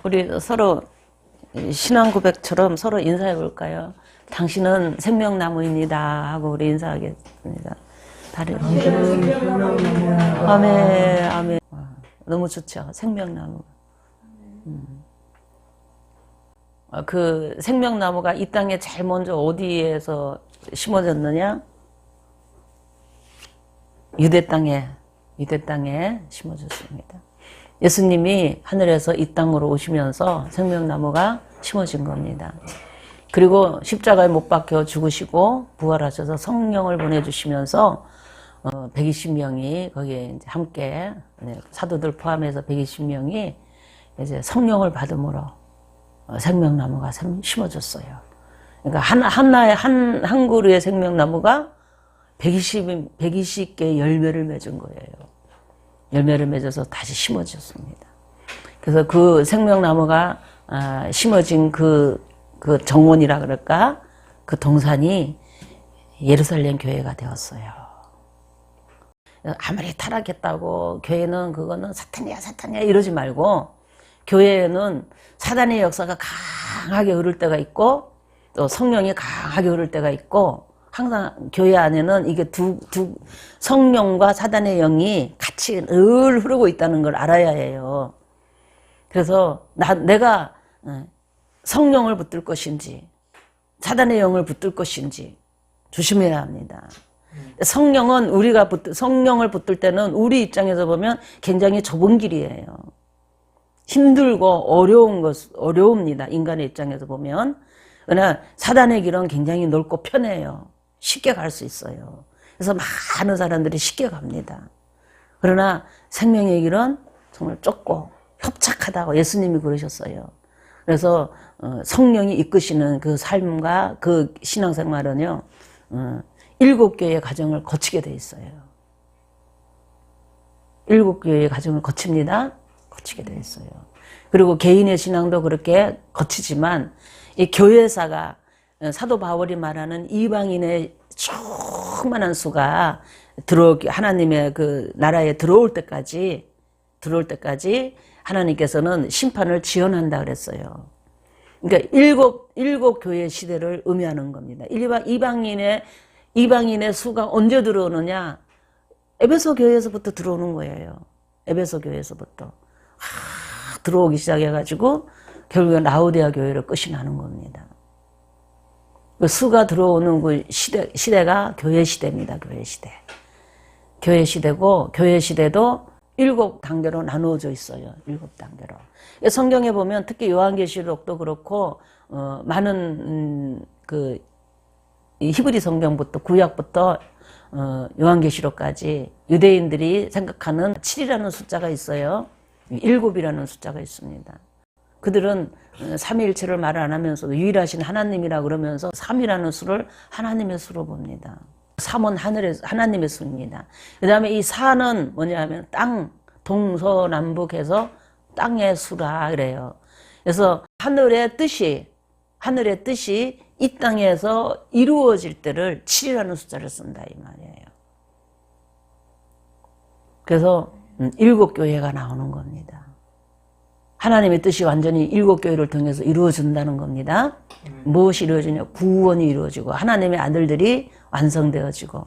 우리 서로 신앙 고백처럼 서로 인사해 볼까요? 당신은 생명나무입니다 하고 우리 인사하겠습니다. 다리 아멘 아멘. 너무 좋죠. 생명나무. 그 생명나무가 이 땅에 제일 먼저 어디에서 심어졌느냐? 유대 땅에 심어졌습니다. 예수님이 하늘에서 이 땅으로 오시면서 생명나무가 심어진 겁니다. 그리고 십자가에 못 박혀 죽으시고 부활하셔서 성령을 보내주시면서 120명이 거기에 이제 함께 사도들 포함해서 120명이 이제 성령을 받음으로 생명나무가 심어졌어요. 그러니까 한 그루의 생명나무가 120개의 열매를 맺은 거예요. 열매를 맺어서 다시 심어졌습니다. 그래서 그 생명나무가 심어진 그 정원이라 그럴까? 그 동산이 예루살렘 교회가 되었어요. 아무리 타락했다고 교회는 그거는 사탄이야 이러지 말고 교회에는 사단의 역사가 강하게 흐를 때가 있고 또 성령이 강하게 흐를 때가 있고 항상 교회 안에는 이게 두 성령과 사단의 영이 같이 늘 흐르고 있다는 걸 알아야 해요. 그래서 내가 성령을 붙들 것인지 사단의 영을 붙들 것인지 조심해야 합니다. 성령은 성령을 붙들 때는 우리 입장에서 보면 굉장히 좁은 길이에요. 힘들고 어려웁니다. 인간의 입장에서 보면. 그러나 사단의 길은 굉장히 넓고 편해요. 쉽게 갈 수 있어요. 그래서 많은 사람들이 쉽게 갑니다. 그러나 생명의 길은 정말 좁고 협착하다고 예수님이 그러셨어요. 그래서 성령이 이끄시는 그 삶과 그 신앙생활은요 7교회의 과정을 거치게 돼 있어요. 7교회의 과정을 거칩니다. 거치게 돼 있어요. 그리고 개인의 신앙도 그렇게 거치지만 이 교회사가 사도 바울이 말하는 이방인의 충만한 수가 하나님의 그 나라에 들어올 때까지 하나님께서는 심판을 지연한다 그랬어요. 그러니까 일곱 교회 시대를 의미하는 겁니다. 이방인의 수가 언제 들어오느냐? 에베소 교회에서부터 들어오는 거예요. 에베소 교회에서부터 들어오기 시작해가지고 결국에 라오디아 교회를 끝이 나는 겁니다. 그 수가 들어오는 그 시대가 교회 시대입니다. 교회 시대. 교회 시대고 교회 시대도 7단계로 나누어져 있어요. 7단계로. 성경에 보면 특히 요한계시록도 그렇고 많은 이 히브리 성경부터 구약부터 요한계시록까지 유대인들이 생각하는 7이라는 숫자가 있어요. 7이라는 숫자가 있습니다. 그들은 삼위일체를 말 안 하면서도 유일하신 하나님이라 그러면서 3이라는 수를 하나님의 수로 봅니다. 3은 하나님의 수입니다. 그 다음에 이 4는 뭐냐면 땅, 동서남북해서 땅의 수라 그래요. 그래서 하늘의 뜻이 이 땅에서 이루어질 때를 7이라는 숫자를 쓴다 이 말이에요. 그래서 7교회가 나오는 겁니다. 하나님의 뜻이 완전히 7교회를 통해서 이루어진다는 겁니다. 무엇이 이루어지냐? 구원이 이루어지고 하나님의 아들들이 완성되어지고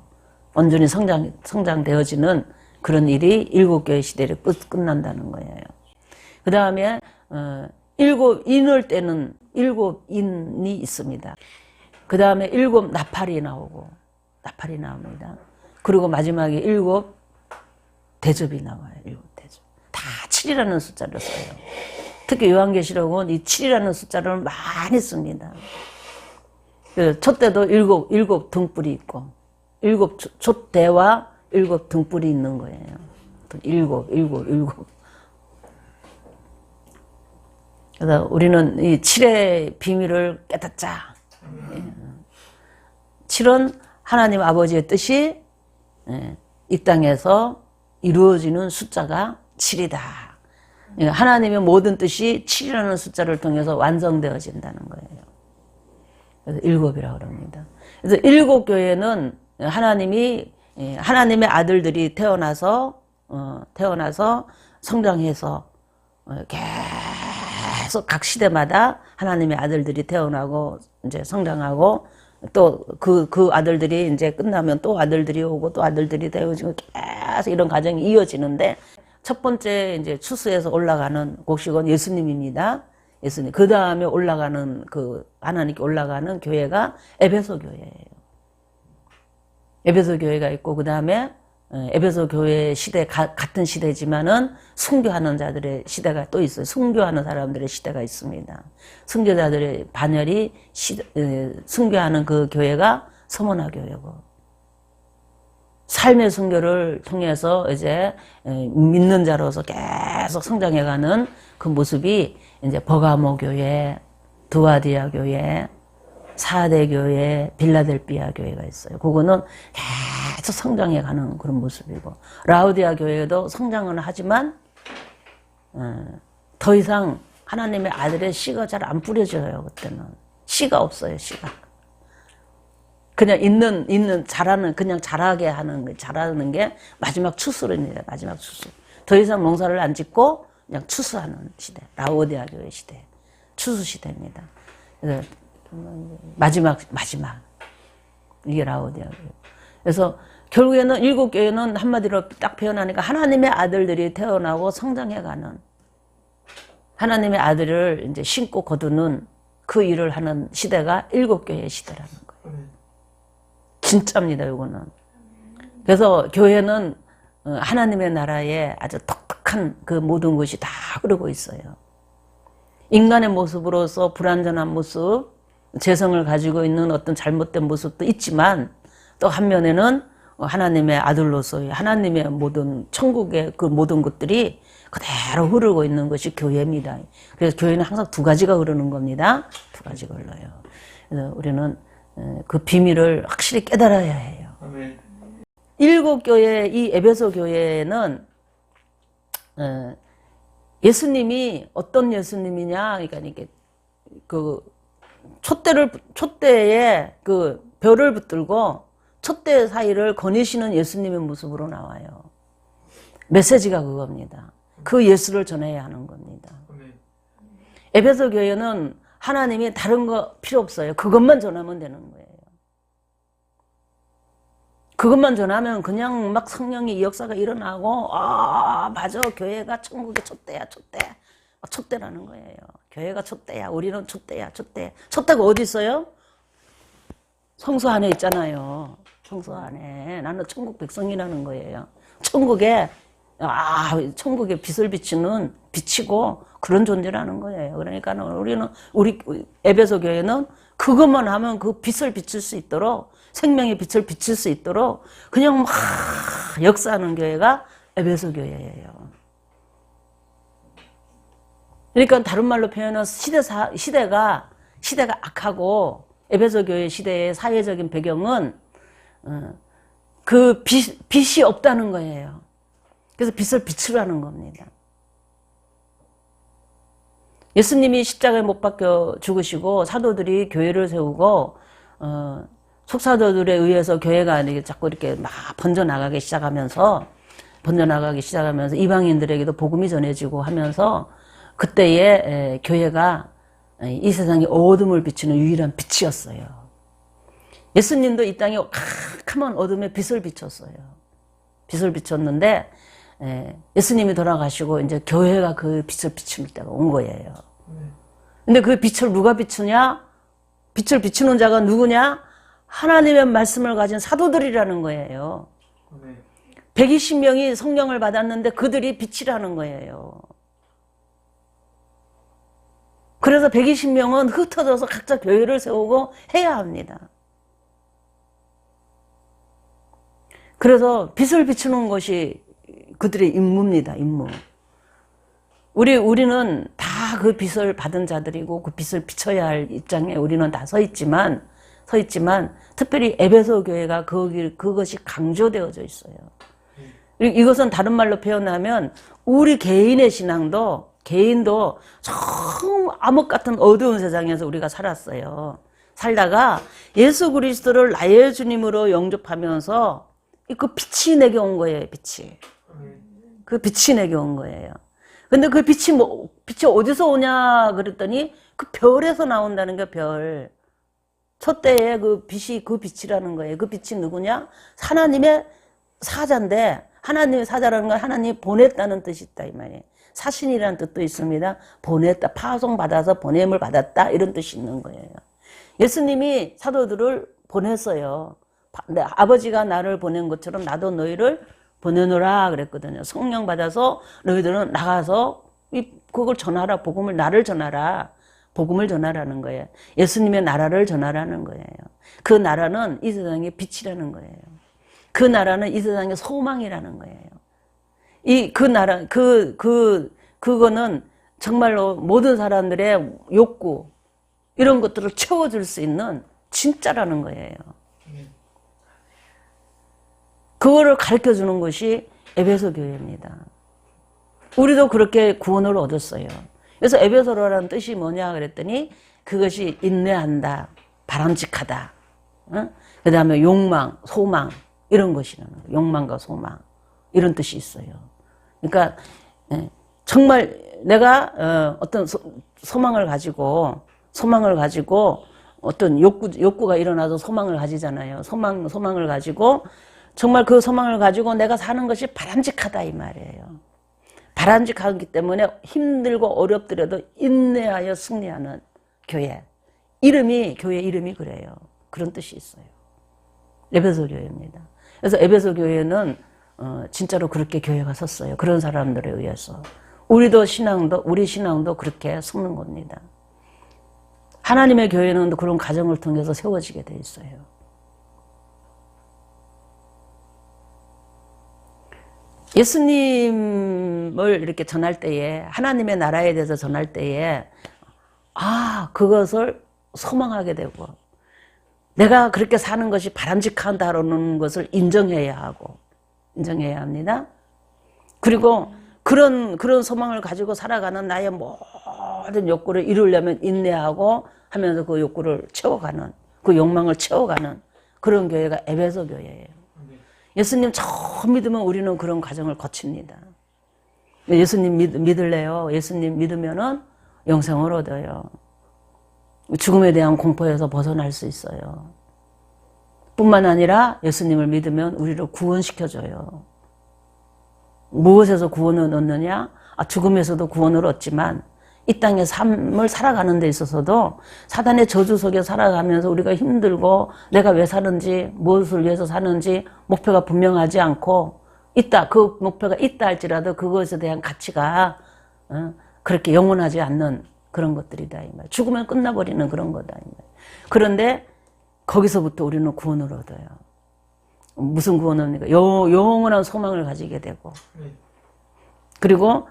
온전히 성장되어지는 그런 일이 7교회 시대를 끝난다는 거예요. 그 다음에 7인을 때는 7인이 있습니다. 그 다음에 7 나팔이 나옵니다. 그리고 마지막에 7 대접이 나와요. 7 대접. 다 7이라는 숫자를 써요. 특히 요한계시록은 이 7이라는 숫자를 많이 씁니다. 촛대도 7 등불이 있고 7 촛대와 7 등불이 있는 거예요. 7. 그래서 우리는 이 7의 비밀을 깨닫자. 7은 하나님 아버지의 뜻이 이 땅에서 이루어지는 숫자가 7이다. 하나님의 모든 뜻이 7이라는 숫자를 통해서 완성되어진다는 거예요. 그래서 7이라고 합니다. 그래서 7교회는 하나님의 아들들이 태어나서 성장해서 계속 각 시대마다 하나님의 아들들이 태어나고 이제 성장하고 또 그 아들들이 이제 끝나면 또 아들들이 오고 또 아들들이 되어지고 계속 이런 과정이 이어지는데 첫 번째 이제 추수에서 올라가는 곡식은 예수님입니다. 예수님. 그 다음에 올라가는 하나님께 올라가는 교회가 에베소 교회예요. 에베소 교회가 있고 그 다음에 에베소 교회 시대 같은 시대지만은 순교하는 자들의 시대가 또 있어요. 순교하는 사람들의 시대가 있습니다. 순교자들의 반열이 순교하는 그 교회가 서머나 교회고 삶의 순교를 통해서 이제 믿는 자로서 계속 성장해가는 그 모습이 이제 버가모 교회, 두아디아 교회, 사대 교회, 빌라델비아 교회가 있어요. 그거는 계속 성장해가는 그런 모습이고 라우디아 교회도 성장은 하지만 더 이상 하나님의 아들의 씨가 잘 안 뿌려져요. 그때는 씨가 없어요. 씨가 그냥 자라는 그냥 자라는 게 마지막 추수입니다. 마지막 추수. 더 이상 농사를 안 짓고 그냥 추수하는 시대. 라우디아 교회 시대, 추수 시대입니다. 그래서 마지막 이게 라우디아 교회. 그래서 결국에는 일곱 교회는 한마디로 딱 표현하니까 하나님의 아들들이 태어나고 성장해가는 하나님의 아들을 이제 신고 거두는 그 일을 하는 시대가 일곱 교회의 시대라는 거예요. 진짜입니다, 이거는. 그래서 교회는 하나님의 나라에 아주 독특한 그 모든 것이 다 흐르고 있어요. 인간의 모습으로서 불완전한 모습, 재성을 가지고 있는 어떤 잘못된 모습도 있지만 또 한면에는 하나님의 아들로서의 하나님의 모든 천국의 그 모든 것들이 그대로 흐르고 있는 것이 교회입니다. 그래서 교회는 항상 두 가지가 흐르는 겁니다. 두 가지가 흘러요. 그래서 우리는 그 비밀을 확실히 깨달아야 해요. 아멘. 일곱 교회, 이 에베소 교회는 예수님이 어떤 예수님이냐, 그러니까 이게 그 촛대에 그 별을 붙들고 촛대 사이를 거니시는 예수님의 모습으로 나와요. 메시지가 그겁니다. 그 예수를 전해야 하는 겁니다. 에베소 교회는 하나님이 다른 거 필요 없어요. 그것만 전하면 되는 거예요. 그것만 전하면 그냥 막 성령의 역사가 일어나고 맞아, 교회가 천국의 촛대야, 촛대. 촛대라는 거예요. 교회가 촛대야, 우리는 촛대야, 촛대. 촛대가 어디 있어요? 성소 안에 있잖아요. 성소 안에. 나는 천국 백성이라는 거예요. 천국에 빛을 비치는 빛이고 그런 존재라는 거예요. 그러니까 우리 에베소 교회는 그것만 하면 그 빛을 비칠 수 있도록, 생명의 빛을 비칠 수 있도록 그냥 막 역사하는 교회가 에베소 교회예요. 그러니까 다른 말로 표현하면 시대가 악하고 에베소 교회 시대의 사회적인 배경은 그 빛이 없다는 거예요. 그래서 빛을 비추라는 겁니다. 예수님이 십자가에 못 박혀 죽으시고 사도들이 교회를 세우고 속사도들에 의해서 교회가 자꾸 이렇게 막 번져나가기 시작하면서 이방인들에게도 복음이 전해지고 하면서 그때에 교회가 이 세상에 어둠을 비추는 유일한 빛이었어요. 예수님도 이 땅에 캄캄한 어둠에 빛을 비췄어요. 빛을 비췄는데 예수님이 돌아가시고 이제 교회가 그 빛을 비출 때가 온 거예요. 근데 그 빛을 누가 비추냐? 빛을 비추는 자가 누구냐? 하나님의 말씀을 가진 사도들이라는 거예요. 120명이 성령을 받았는데 그들이 빛이라는 거예요. 그래서 120명은 흩어져서 각자 교회를 세우고 해야 합니다. 그래서 빛을 비추는 것이 그들의 임무입니다. 임무. 우리는 다 그 빛을 받은 자들이고 그 빛을 비춰야 할 입장에 우리는 다 서 있지만 특별히 에베소 교회가 그것이 강조되어져 있어요. 이것은 다른 말로 표현하면 우리 개인의 신앙도 개인도 정말 암흑 같은 어두운 세상에서 우리가 살았어요. 살다가 예수 그리스도를 나의 주님으로 영접하면서 그 빛이 내게 온 거예요. 빛이. 그 빛이 내게 온 거예요. 근데 그 빛이 어디서 오냐 그랬더니 그 별에서 나온다는 게 별. 첫 때에 그 빛이라는 거예요. 그 빛이 누구냐? 하나님의 사자인데, 하나님의 사자라는 건 하나님이 보냈다는 뜻이 있다 이 말이에요. 사신이라는 뜻도 있습니다. 보냈다, 파송받아서 보냄을 받았다 이런 뜻이 있는 거예요. 예수님이 사도들을 보냈어요. 아버지가 나를 보낸 것처럼 나도 너희를 보내노라 그랬거든요. 성령 받아서 너희들은 나가서 그걸 전하라. 나를 전하라. 복음을 전하라는 거예요. 예수님의 나라를 전하라는 거예요. 그 나라는 이 세상의 빛이라는 거예요. 그 나라는 이 세상의 소망이라는 거예요. 그거는 정말로 모든 사람들의 욕구, 이런 것들을 채워줄 수 있는 진짜라는 거예요. 그거를 가르쳐 주는 것이 에베소 교회입니다. 우리도 그렇게 구원을 얻었어요. 그래서 에베소라는 뜻이 뭐냐 그랬더니 그것이 인내한다, 바람직하다, 그 다음에 욕망, 소망 이런 것이라는 거예요. 욕망과 소망 이런 뜻이 있어요. 그러니까 정말 내가 어떤 소망을 가지고 어떤 욕구가 일어나서 소망을 가지잖아요. 소망을 가지고 정말 그 소망을 가지고 내가 사는 것이 바람직하다 이 말이에요. 바람직하기 때문에 힘들고 어렵더라도 인내하여 승리하는 교회. 교회 이름이 그래요. 그런 뜻이 있어요. 에베소 교회입니다. 그래서 에베소 교회는 진짜로 그렇게 교회가 섰어요. 그런 사람들에 의해서. 우리 신앙도 그렇게 섰는 겁니다. 하나님의 교회는 그런 과정을 통해서 세워지게 돼 있어요. 예수님을 이렇게 전할 때에, 하나님의 나라에 대해서 전할 때에, 그것을 소망하게 되고, 내가 그렇게 사는 것이 바람직하다는 것을 인정해야 합니다. 그리고 그런 소망을 가지고 살아가는 나의 모든 욕구를 이루려면 인내하고 하면서 그 욕구를 채워가는, 그 욕망을 채워가는 그런 교회가 에베소 교회예요. 예수님 처음 믿으면 우리는 그런 과정을 거칩니다. 예수님 믿을래요? 예수님 믿으면은 영생을 얻어요. 죽음에 대한 공포에서 벗어날 수 있어요. 뿐만 아니라 예수님을 믿으면 우리를 구원시켜줘요. 무엇에서 구원을 얻느냐? 죽음에서도 구원을 얻지만 이 땅의 삶을 살아가는 데 있어서도 사단의 저주 속에 살아가면서 우리가 힘들고 내가 왜 사는지, 무엇을 위해서 사는지 목표가 분명하지 않고 그 목표가 있다 할지라도 그것에 대한 가치가 그렇게 영원하지 않는 그런 것들이다 이 말. 죽으면 끝나버리는 그런 거다 이 말. 그런데 거기서부터 우리는 구원을 얻어요. 무슨 구원입니까? 영원한 소망을 가지게 되고, 그리고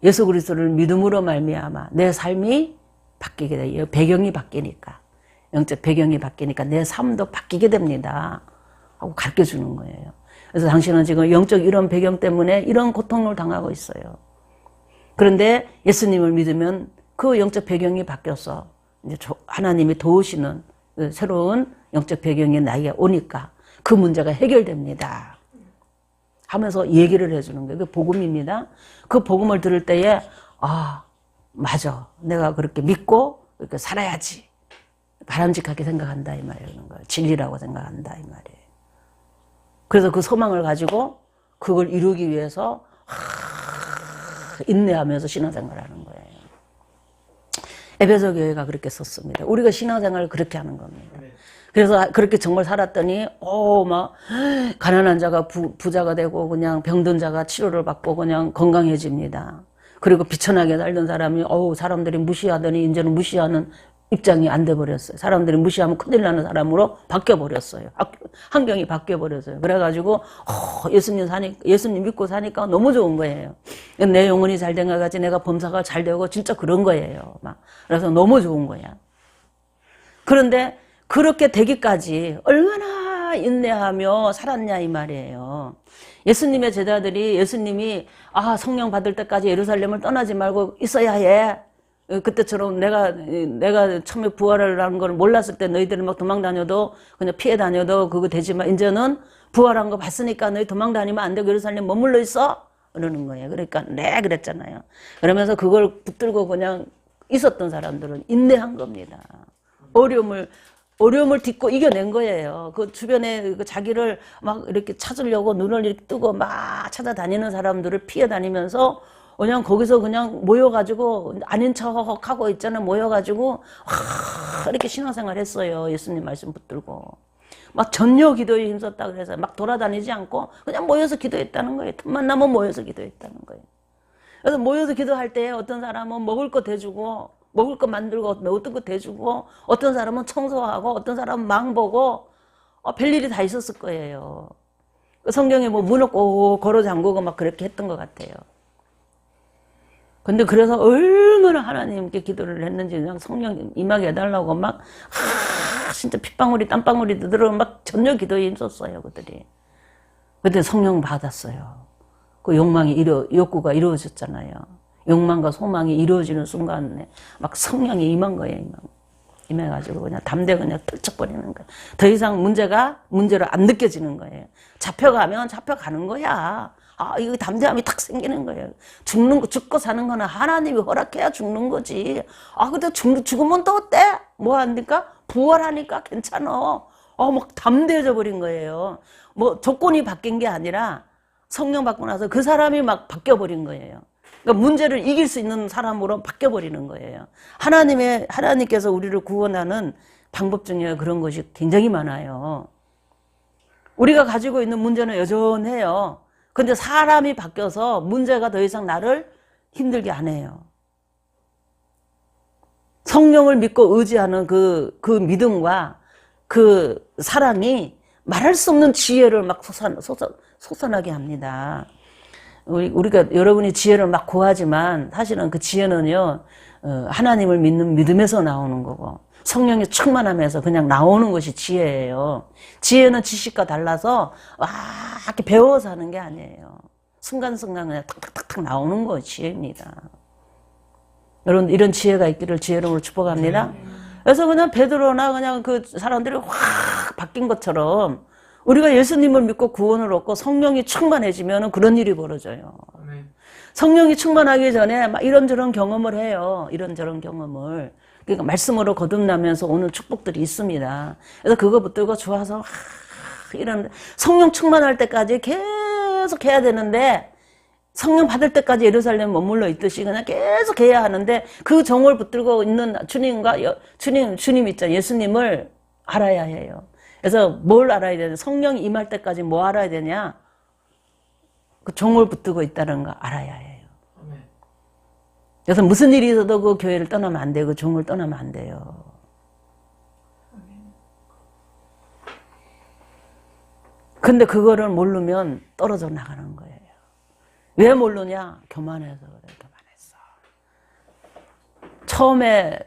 예수 그리스도를 믿음으로 말미암아 내 삶이 바뀌게 돼요. 배경이 바뀌니까, 영적 배경이 바뀌니까 내 삶도 바뀌게 됩니다 하고 가르쳐 주는 거예요. 그래서 당신은 지금 영적 이런 배경 때문에 이런 고통을 당하고 있어요. 그런데 예수님을 믿으면 그 영적 배경이 바뀌어서 이제 하나님이 도우시는 새로운 영적 배경이 나에게 오니까 그 문제가 해결됩니다 하면서 얘기를 해주는 거예요. 그게 복음입니다. 그 복음을 들을 때에 맞아, 내가 그렇게 믿고 그렇게 살아야지, 바람직하게 생각한다 이 말이에요. 진리라고 생각한다 이 말이에요. 그래서 그 소망을 가지고 그걸 이루기 위해서 인내하면서 신앙생활을 하는 거예요. 에베소 교회가 그렇게 썼습니다. 우리가 신앙생활을 그렇게 하는 겁니다. 그래서 그렇게 정말 살았더니 막 가난한 자가 부자가 되고 그냥 병든 자가 치료를 받고 그냥 건강해집니다. 그리고 비천하게 살던 사람이 사람들이 무시하더니 이제는 무시하는 입장이 안 돼 버렸어요. 사람들이 무시하면 큰일 나는 사람으로 바뀌어 버렸어요. 환경이 바뀌어 버렸어요. 그래가지고 예수님 믿고 사니까 너무 좋은 거예요. 내 영혼이 잘 된 것 같이 내가 범사가 잘 되고 진짜 그런 거예요. 그래서 너무 좋은 거야. 그런데 그렇게 되기까지 얼마나 인내하며 살았냐 이 말이에요. 예수님의 제자들이 예수님이 성령 받을 때까지 예루살렘을 떠나지 말고 있어야 해. 그때처럼 내가 처음에 부활을 하는 걸 몰랐을 때 너희들은 막 도망 다녀도 그냥 피해 다녀도 그거 되지만 이제는 부활한 거 봤으니까 너희 도망 다니면 안 되고 예루살렘 머물러 있어 그러는 거예요. 그러니까 네 그랬잖아요. 그러면서 그걸 붙들고 그냥 있었던 사람들은 인내한 겁니다. 어려움을 딛고 이겨낸 거예요. 그 주변에 그 자기를 막 이렇게 찾으려고 눈을 이렇게 뜨고 막 찾아다니는 사람들을 피해 다니면서 그냥 거기서 그냥 모여가지고 아닌 척하고 있잖아요. 모여가지고 이렇게 신앙생활 했어요. 예수님 말씀 붙들고. 막 전혀 기도에 힘썼다 그래서 막 돌아다니지 않고 그냥 모여서 기도했다는 거예요. 틈만 나면 모여서 기도했다는 거예요. 그래서 모여서 기도할 때 어떤 사람은 먹을 거 대주고 먹을 거 만들고 어떤 거 대주고 어떤 사람은 청소하고 어떤 사람은 망 보고 별일이 다 있었을 거예요. 성경에 뭐 문을 꼭 걸어 잠그고 막 그렇게 했던 것 같아요. 근데 그래서 얼마나 하나님께 기도를 했는지 그냥 성령 임하게 해달라고 막 진짜 핏방울이 땀방울이 들어 막 전혀 기도에 힘썼어요 그들이. 그때 성령 받았어요. 그 욕구가 이루어졌잖아요. 욕망과 소망이 이루어지는 순간에 막 성령이 임한 거예요. 임해가지고 그냥 담대 그냥 펼쳐버리는 거예요. 더 이상 문제로 안 느껴지는 거예요. 잡혀가면 잡혀가는 거야. 이거 담대함이 탁 생기는 거예요. 죽고 사는 거는 하나님이 허락해야 죽는 거지. 근데 죽으면 또 어때? 뭐 합니까? 부활하니까 괜찮아. 막 담대해져 버린 거예요. 뭐 조건이 바뀐 게 아니라 성령 받고 나서 그 사람이 막 바뀌어버린 거예요. 그러니까 문제를 이길 수 있는 사람으로 바뀌어버리는 거예요. 하나님께서 우리를 구원하는 방법 중에 그런 것이 굉장히 많아요. 우리가 가지고 있는 문제는 여전해요. 근데 사람이 바뀌어서 문제가 더 이상 나를 힘들게 안 해요. 성령을 믿고 의지하는 그 믿음과 그 사랑이 말할 수 없는 지혜를 막 솟아나게 합니다. 우리가 여러분이 지혜를 막 구하지만 사실은 그 지혜는요, 하나님을 믿는 믿음에서 나오는 거고 성령의 충만함에서 그냥 나오는 것이 지혜예요. 지혜는 지식과 달라서 이렇게 배워서 하는 게 아니에요. 순간순간 그냥 탁탁탁 나오는 거 지혜입니다. 여러분 이런 지혜가 있기를 주의 이름으로 축복합니다. 그래서 그냥 베드로나 그냥 그 사람들이 확 바뀐 것처럼 우리가 예수님을 믿고 구원을 얻고 성령이 충만해지면 그런 일이 벌어져요. 성령이 충만하기 전에 막 이런저런 경험을 해요. 이런저런 경험을. 그러니까 말씀으로 거듭나면서 오는 축복들이 있습니다. 그래서 그거 붙들고 좋아서 이런 성령 충만할 때까지 계속 해야 되는데 성령 받을 때까지 예루살렘 머물러 있듯이 그냥 계속 해야 하는데 그 정을 붙들고 있는 주님 있잖아요. 예수님을 알아야 해요. 그래서 뭘 알아야 되냐? 성령이 임할 때까지 뭐 알아야 되냐? 그 종을 붙들고 있다는 거 알아야 해요. 그래서 무슨 일이 있어도 그 교회를 떠나면 안 돼요. 그 종을 떠나면 안 돼요. 근데 그거를 모르면 떨어져 나가는 거예요. 왜 모르냐? 교만해서 그래, 교만했어. 처음에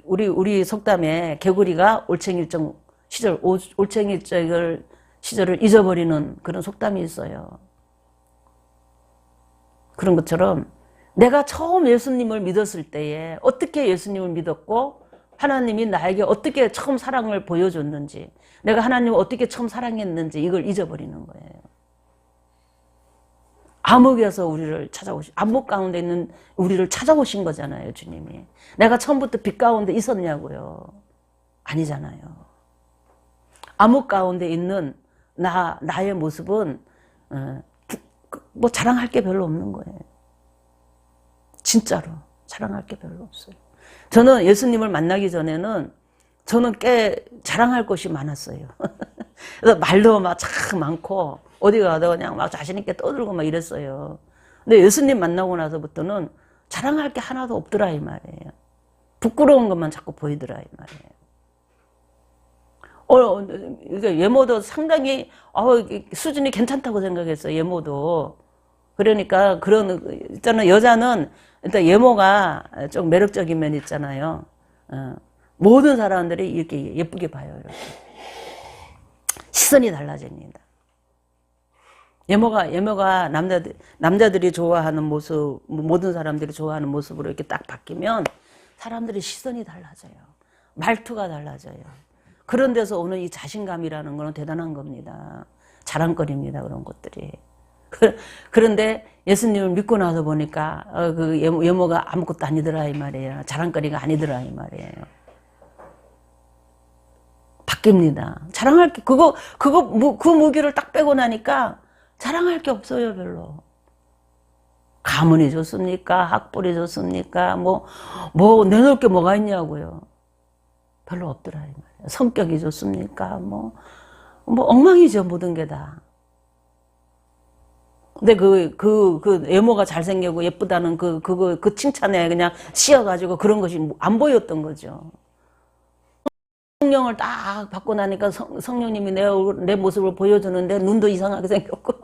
우리 속담에 개구리가 올챙일정 시절을 잊어버리는 그런 속담이 있어요. 그런 것처럼 내가 처음 예수님을 믿었을 때에 어떻게 예수님을 믿었고 하나님이 나에게 어떻게 처음 사랑을 보여줬는지 내가 하나님을 어떻게 처음 사랑했는지 이걸 잊어버리는 거예요. 암흑에서 암흑 가운데 있는 우리를 찾아오신 거잖아요, 주님이. 내가 처음부터 빛 가운데 있었냐고요. 아니잖아요. 암흑 가운데 있는 나의 모습은 뭐 자랑할 게 별로 없는 거예요. 진짜로 자랑할 게 별로 없어요. 저는 예수님을 만나기 전에는 저는 꽤 자랑할 것이 많았어요. 그래서 말도 막 참 많고 어디 가도 그냥 막 자신 있게 떠들고 막 이랬어요. 근데 예수님 만나고 나서부터는 자랑할 게 하나도 없더라 이 말이에요. 부끄러운 것만 자꾸 보이더라 이 말이에요. 이게 예모도 상당히 수준이 괜찮다고 생각했어요. 예모도. 그러니까 있잖아요. 여자는 일단 예모가 좀 매력적인 면 있잖아요. 모든 사람들이 이렇게 예쁘게 봐요. 이렇게. 시선이 달라집니다. 예모가 남자들이 좋아하는 모습, 모든 사람들이 좋아하는 모습으로 이렇게 딱 바뀌면 사람들의 시선이 달라져요. 말투가 달라져요. 그런 데서 오는 이 자신감이라는 거는 대단한 겁니다. 자랑거리입니다. 그런 것들이. 그런데 예수님을 믿고 나서 보니까 그 외모가 아무것도 아니더라 이 말이에요. 자랑거리가 아니더라 이 말이에요. 바뀝니다. 자랑할 게 그 무기를 딱 빼고 나니까 자랑할 게 없어요 별로. 가문이 좋습니까? 학벌이 좋습니까? 뭐 내놓을 게 뭐가 있냐고요. 별로 없더라 이 말이에요. 성격이 좋습니까? 뭐 엉망이죠 모든 게 다. 근데 그 외모가 잘생기고 예쁘다는 그 칭찬에 그냥 씌어가지고 그런 것이 안 보였던 거죠. 성령을 딱 받고 나니까 성령님이 내 모습을 보여주는데 눈도 이상하게 생겼고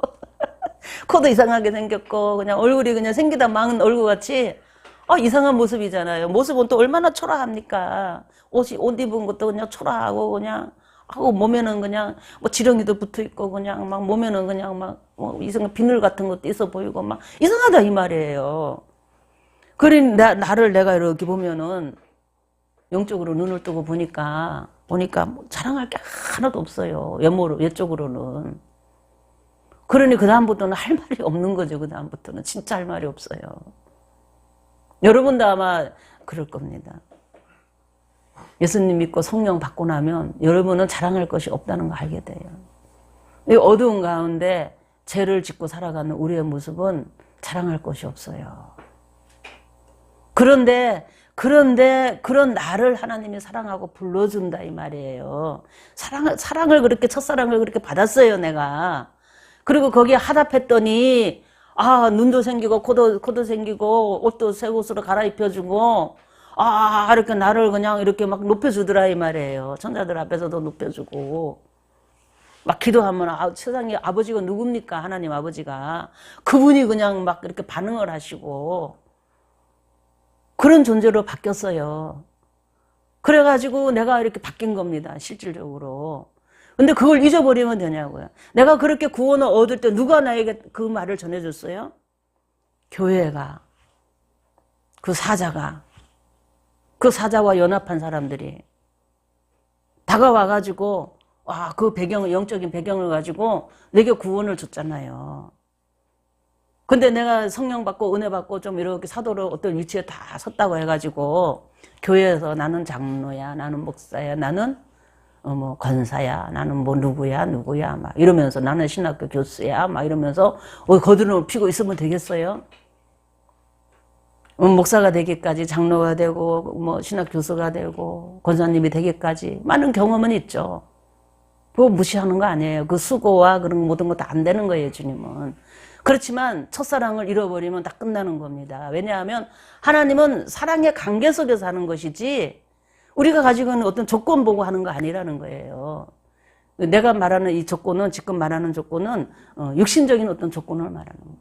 코도 이상하게 생겼고 그냥 얼굴이 그냥 생기다 망은 얼굴같이 이상한 모습이잖아요. 모습은 또 얼마나 초라합니까? 옷 입은 것도 그냥 초라하고 그냥 하고 몸에는 그냥 뭐 지렁이도 붙어 있고 그냥 막 몸에는 그냥 막 이상한 비늘 같은 것도 있어 보이고 막 이상하다 이 말이에요. 그러니 나를 내가 이렇게 보면은 영적으로 눈을 뜨고 보니까 뭐 자랑할 게 하나도 없어요. 외적으로는. 그러니 그 다음부터는 할 말이 없는 거죠. 그 다음부터는 진짜 할 말이 없어요. 여러분도 아마 그럴 겁니다. 예수님 믿고 성령 받고 나면 여러분은 자랑할 것이 없다는 거 알게 돼요. 이 어두운 가운데 죄를 짓고 살아가는 우리의 모습은 자랑할 것이 없어요. 그런데 그런 나를 하나님이 사랑하고 불러준다 이 말이에요. 사랑을 그렇게 첫사랑을 그렇게 받았어요 내가. 그리고 거기에 하답했더니 눈도 생기고 코도 생기고 옷도 새 옷으로 갈아입혀주고 이렇게 나를 그냥 이렇게 막 높여주더라 이 말이에요. 천사들 앞에서도 높여주고 막 기도하면 세상에 아버지가 누굽니까? 하나님 아버지가 그분이 그냥 막 이렇게 반응을 하시고 그런 존재로 바뀌었어요. 그래가지고 내가 이렇게 바뀐 겁니다 실질적으로. 근데 그걸 잊어버리면 되냐고요. 내가 그렇게 구원을 얻을 때 누가 나에게 그 말을 전해줬어요? 교회가, 그 사자와 연합한 사람들이 다가와가지고 그 영적인 배경을 가지고 내게 구원을 줬잖아요. 근데 내가 성령 받고 은혜 받고 좀 이렇게 사도로 어떤 위치에 다 섰다고 해가지고 교회에서 나는 장로야, 나는 목사야, 나는 뭐 권사야, 나는 뭐 누구야 막 이러면서 나는 신학교 교수야 막 이러면서 거드름을 피고 있으면 되겠어요? 목사가 되기까지 장로가 되고 뭐 신학 교수가 되고 권사님이 되기까지 많은 경험은 있죠. 그거 무시하는 거 아니에요. 그 수고와 그런 모든 거 다 안 되는 거예요, 주님은. 그렇지만 첫사랑을 잃어버리면 다 끝나는 겁니다. 왜냐하면 하나님은 사랑의 관계 속에서 하는 것이지 우리가 가지고 있는 어떤 조건 보고 하는 거 아니라는 거예요. 내가 말하는 이 조건은 지금 말하는 조건은 육신적인 어떤 조건을 말하는 거예요.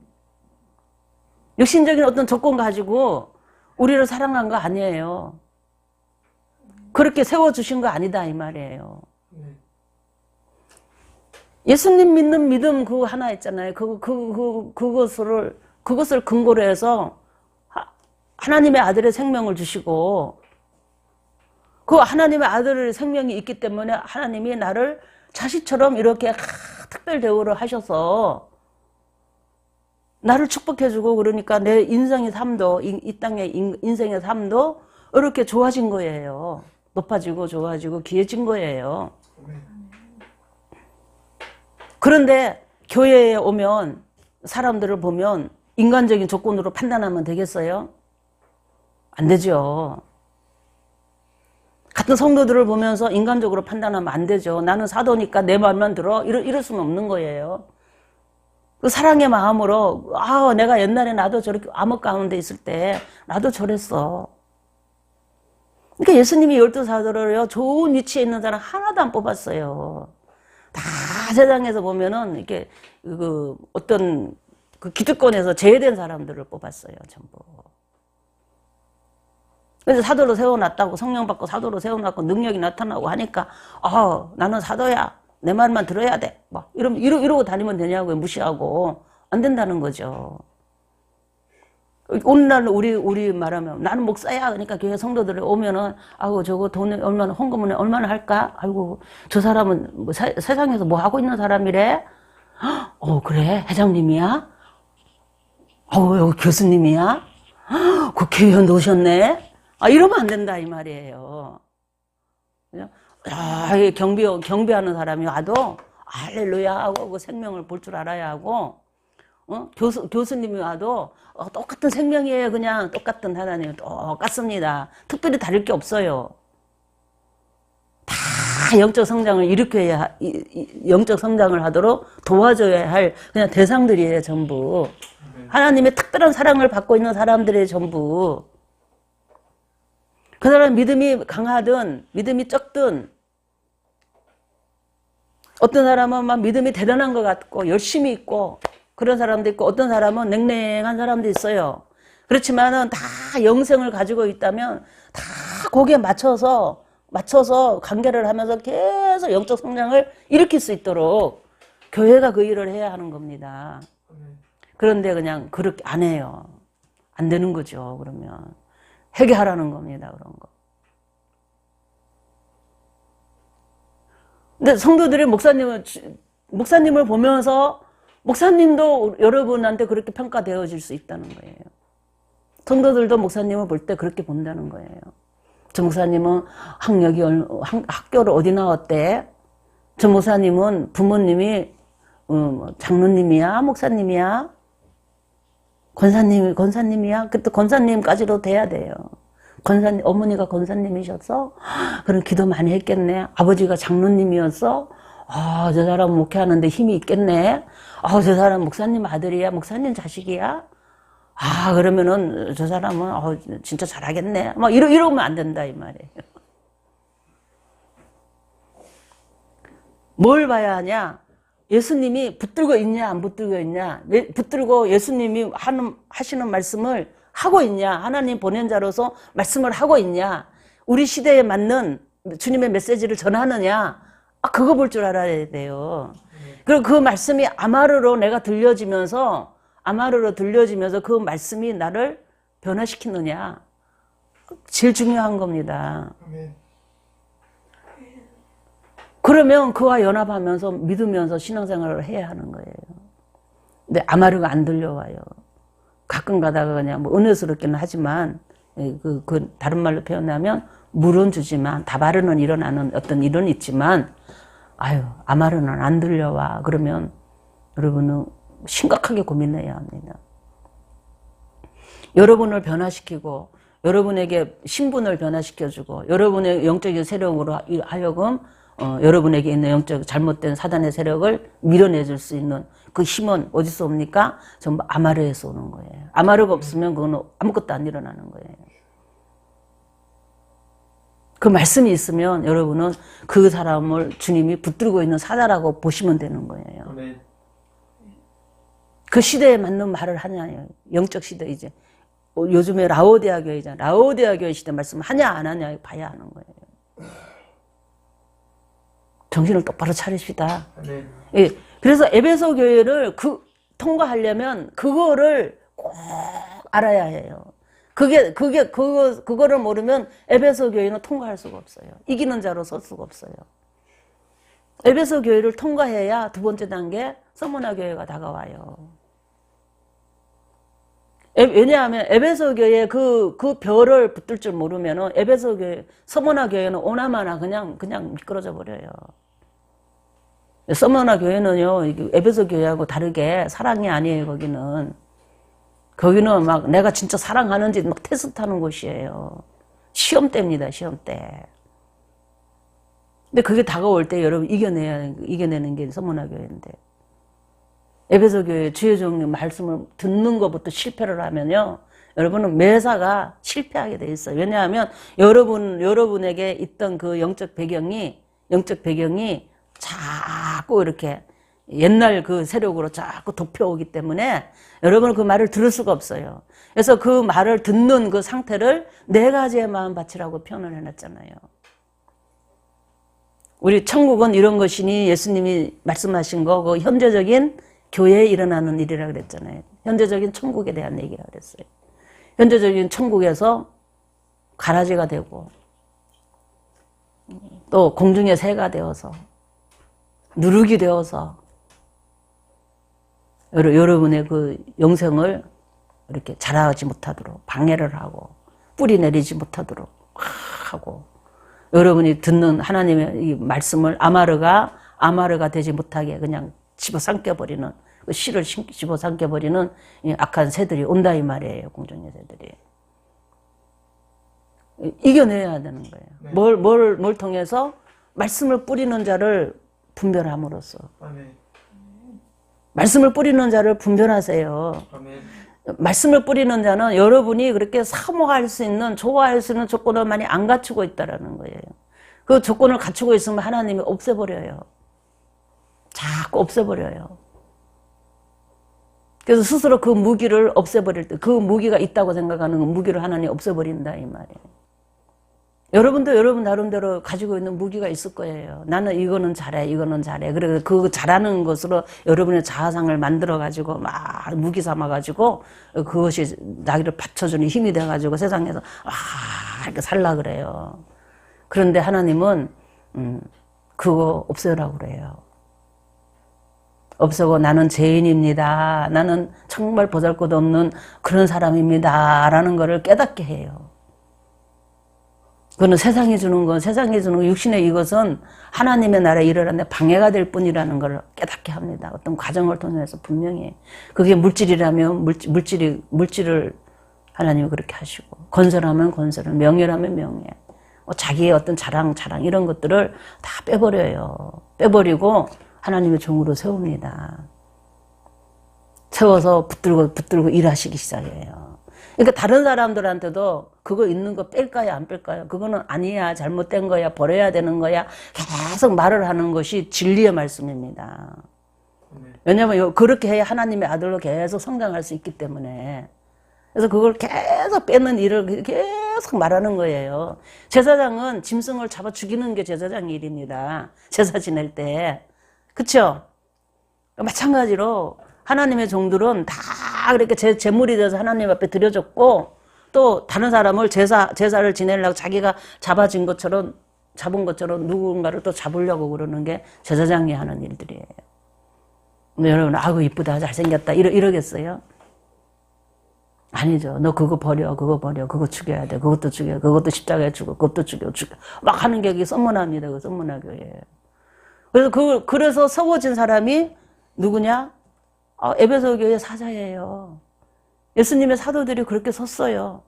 육신적인 어떤 조건 가지고 우리를 사랑한 거 아니에요. 그렇게 세워주신 거 아니다 이 말이에요. 예수님 믿는 믿음 그거 하나 있잖아요. 그것을 근거로 해서 하나님의 아들의 생명을 주시고 그 하나님의 아들의 생명이 있기 때문에 하나님이 나를 자식처럼 이렇게 특별 대우를 하셔서 나를 축복해주고 그러니까 내 인생의 삶도 이 땅의 인생의 삶도 이렇게 좋아진 거예요. 높아지고 좋아지고 귀해진 거예요. 그런데 교회에 오면 사람들을 보면 인간적인 조건으로 판단하면 되겠어요? 안 되죠. 같은 성도들을 보면서 인간적으로 판단하면 안 되죠. 나는 사도니까 내 말만 들어 이럴 수는 없는 거예요. 그 사랑의 마음으로 내가 옛날에 나도 저렇게 암흑 가운데 있을 때 나도 저랬어. 그러니까 예수님이 12사도를요 좋은 위치에 있는 사람 하나도 안 뽑았어요. 다 세상에서 보면은 이렇게 어떤 그 기득권에서 제외된 사람들을 뽑았어요 전부. 그래서 사도로 세워놨다고 성령 받고 사도로 세워놨고 능력이 나타나고 하니까 나는 사도야 내 말만 들어야 돼 막 이러고 다니면 되냐고요. 무시하고 안 된다는 거죠. 오늘날 우리 말하면 나는 목사야 그러니까 교회 성도들이 오면은 저거 돈에 얼마나 헌금은 얼마나 할까? 아이고 저 사람은 뭐 세상에서 뭐 하고 있는 사람이래? 그래? 회장님이야? 여기 교수님이야? 국회의원 오셨네? 이러면 안 된다, 이 말이에요. 그냥, 경비하는 사람이 와도, 할렐루야 하고, 그 생명을 볼 줄 알아야 하고, 교수님이 와도, 똑같은 생명이에요. 그냥 똑같은 하나님, 똑같습니다. 특별히 다를 게 없어요. 다 영적 성장을 일으켜야, 영적 성장을 하도록 도와줘야 할 그냥 대상들이에요, 전부. 하나님의 특별한 사랑을 받고 있는 사람들의 전부. 그 사람 믿음이 강하든, 믿음이 적든, 어떤 사람은 막 믿음이 대단한 것 같고, 열심히 있고, 그런 사람도 있고, 어떤 사람은 냉랭한 사람도 있어요. 그렇지만은 다 영생을 가지고 있다면, 다 거기에 맞춰서 관계를 하면서 계속 영적 성장을 일으킬 수 있도록 교회가 그 일을 해야 하는 겁니다. 그런데 그냥 그렇게 안 해요. 안 되는 거죠, 그러면. 회개하라는 겁니다, 그런 거. 근데 성도들이 목사님을 보면서 목사님도 여러분한테 그렇게 평가되어질 수 있다는 거예요. 성도들도 목사님을 볼 때 그렇게 본다는 거예요. 저 목사님은 학교를 어디 나왔대? 저 목사님은 부모님이 장로님이야? 목사님이야? 권사님이야? 그때 권사님까지도 돼야 돼요. 어머니가 권사님이셨어? 그럼 기도 많이 했겠네. 아버지가 장로님이었어? 저 사람 목회하는데 힘이 있겠네. 저 사람 목사님 아들이야? 목사님 자식이야? 그러면은 저 사람은 진짜 잘하겠네. 막 이러면 안 된다 이 말이에요. 뭘 봐야 하냐? 예수님이 붙들고 있냐 안 붙들고 있냐? 붙들고 예수님이 하시는 말씀을 하고 있냐? 하나님 보낸 자로서 말씀을 하고 있냐? 우리 시대에 맞는 주님의 메시지를 전하느냐? 그거 볼 줄 알아야 돼요. 그리고 그 말씀이 아마르로 내가 들려지면서 그 말씀이 나를 변화시키느냐? 제일 중요한 겁니다. 그러면 그와 연합하면서 믿으면서 신앙생활을 해야 하는 거예요. 근데 아마르가 안 들려와요. 가끔 가다가 그냥 은혜스럽기는 하지만 다른 말로 표현하면 물은 주지만 다바르는 일어나는 어떤 일은 있지만 아마르는 안 들려와. 그러면 여러분은 심각하게 고민해야 합니다. 여러분을 변화시키고 여러분에게 신분을 변화시켜주고 여러분의 영적인 세력으로 하여금 여러분에게 있는 영적 잘못된 사단의 세력을 밀어내줄 수 있는 그 힘은 어디서 옵니까? 전부 아마르에서 오는 거예요. 아마르가 없으면 그건 아무것도 안 일어나는 거예요. 그 말씀이 있으면 여러분은 그 사람을 주님이 붙들고 있는 사자라고 보시면 되는 거예요. 네. 그 시대에 맞는 말을 하냐, 영적 시대 이제. 요즘에 라오디아 교회잖아요. 라오디아 교회 시대 말씀 하냐 안 하냐 봐야 하는 거예요. 정신을 똑바로 차리시다. 네. 예. 그래서 에베소 교회를 통과하려면 그거를 꼭 알아야 해요. 그거를 모르면 에베소 교회는 통과할 수가 없어요. 이기는 자로 설 수가 없어요. 에베소 교회를 통과해야 두 번째 단계 서머나 교회가 다가와요. 왜냐하면 에베소 교회 그 별을 붙들 줄 모르면은 에베소 교회, 서머나 교회는 오나마나 그냥 미끄러져 버려요. 서머나 교회는요, 에베소 교회하고 다르게 사랑이 아니에요, 거기는 막 내가 진짜 사랑하는지 막 테스트하는 곳이에요. 시험대입니다, 시험대. 근데 그게 다가올 때 여러분 이겨내는 게 서머나 교회인데. 에베소 교회 주의 종의 말씀을 듣는 것부터 실패를 하면요. 여러분은 매사가 실패하게 돼 있어요. 왜냐하면 여러분에게 있던 그 영적 배경이 자꾸 이렇게 옛날 그 세력으로 자꾸 덮여오기 때문에 여러분은 그 말을 들을 수가 없어요. 그래서 그 말을 듣는 그 상태를 네 가지의 마음밭이라고 표현을 해놨잖아요. 우리 천국은 이런 것이니 예수님이 말씀하신 거, 그 현재적인 교회에 일어나는 일이라고 그랬잖아요. 현재적인 천국에 대한 얘기라고 그랬어요. 현재적인 천국에서 가라지가 되고 또 공중의 새가 되어서 누룩이 되어서 여러분의 그 영생을 이렇게 자라지 못하도록 방해를 하고 뿌리 내리지 못하도록 하고 여러분이 듣는 하나님의 이 말씀을 아마르가 되지 못하게 그냥 집어삼켜버리는 그 씨를 집어삼켜버리는 이 악한 새들이 온다 이 말이에요. 공중의 새들이. 이겨내야 되는 거예요. 네. 뭘 통해서 말씀을 뿌리는 자를 분별함으로써. 아멘. 말씀을 뿌리는 자를 분별하세요. 아멘. 말씀을 뿌리는 자는 여러분이 그렇게 사모할 수 있는, 좋아할 수 있는 조건을 많이 안 갖추고 있다라는 거예요. 그 조건을 갖추고 있으면 하나님이 없애버려요. 자꾸 없애버려요. 그래서 스스로 그 무기를 없애버릴 때, 그 무기가 있다고 생각하는 그 무기를 하나님이 없애버린다 이 말이에요. 여러분도 여러분 나름대로 가지고 있는 무기가 있을 거예요. 나는 이거는 잘해, 이거는 잘해. 그래서 그 잘하는 것으로 여러분의 자아상을 만들어가지고 막 무기 삼아가지고 그것이 나를 받쳐주는 힘이 돼가지고 세상에서 이렇게 살라 그래요. 그런데 하나님은 그거 없애라고 그래요. 없애고 나는 죄인입니다. 나는 정말 보잘것없는 그런 사람입니다. 라는 거를 깨닫게 해요. 그거는 세상이 주는 육신의 이것은 하나님의 나라에 이르는데 방해가 될 뿐이라는 걸 깨닫게 합니다. 어떤 과정을 통해서 분명히. 그게 물질이라면 물질을 하나님이 그렇게 하시고, 건설하면 건설을, 명예라면 명예. 자기의 어떤 자랑 이런 것들을 다 빼버려요. 빼버리고 하나님의 종으로 세웁니다. 세워서 붙들고 일하시기 시작해요. 그러니까 다른 사람들한테도 그거 있는 거 뺄까요? 안 뺄까요? 그거는 아니야. 잘못된 거야. 버려야 되는 거야. 계속 말을 하는 것이 진리의 말씀입니다. 왜냐하면 그렇게 해야 하나님의 아들로 계속 성장할 수 있기 때문에. 그래서 그걸 계속 빼는 일을 계속 말하는 거예요. 제사장은 짐승을 잡아 죽이는 게 제사장 일입니다. 제사 지낼 때. 그쵸? 마찬가지로 하나님의 종들은 다 그렇게 제물이 돼서 하나님 앞에 드려졌고, 또 다른 사람을 제사를 지내려고 자기가 잡은 것처럼 누군가를 또 잡으려고 그러는 게 제사장이 하는 일들이에요. 근데 여러분, 아이고 이쁘다, 잘생겼다 이러겠어요? 아니죠. 너 그거 버려, 그거 죽여야 돼, 그것도 죽여, 그것도 십자가에 죽어, 그것도 죽여. 막 하는 게 썸문합니다. 그 썸문화 교회예요. 그래서 세워진 사람이 누구냐? 에베소 교회 사자예요. 예수님의 사도들이 그렇게 섰어요.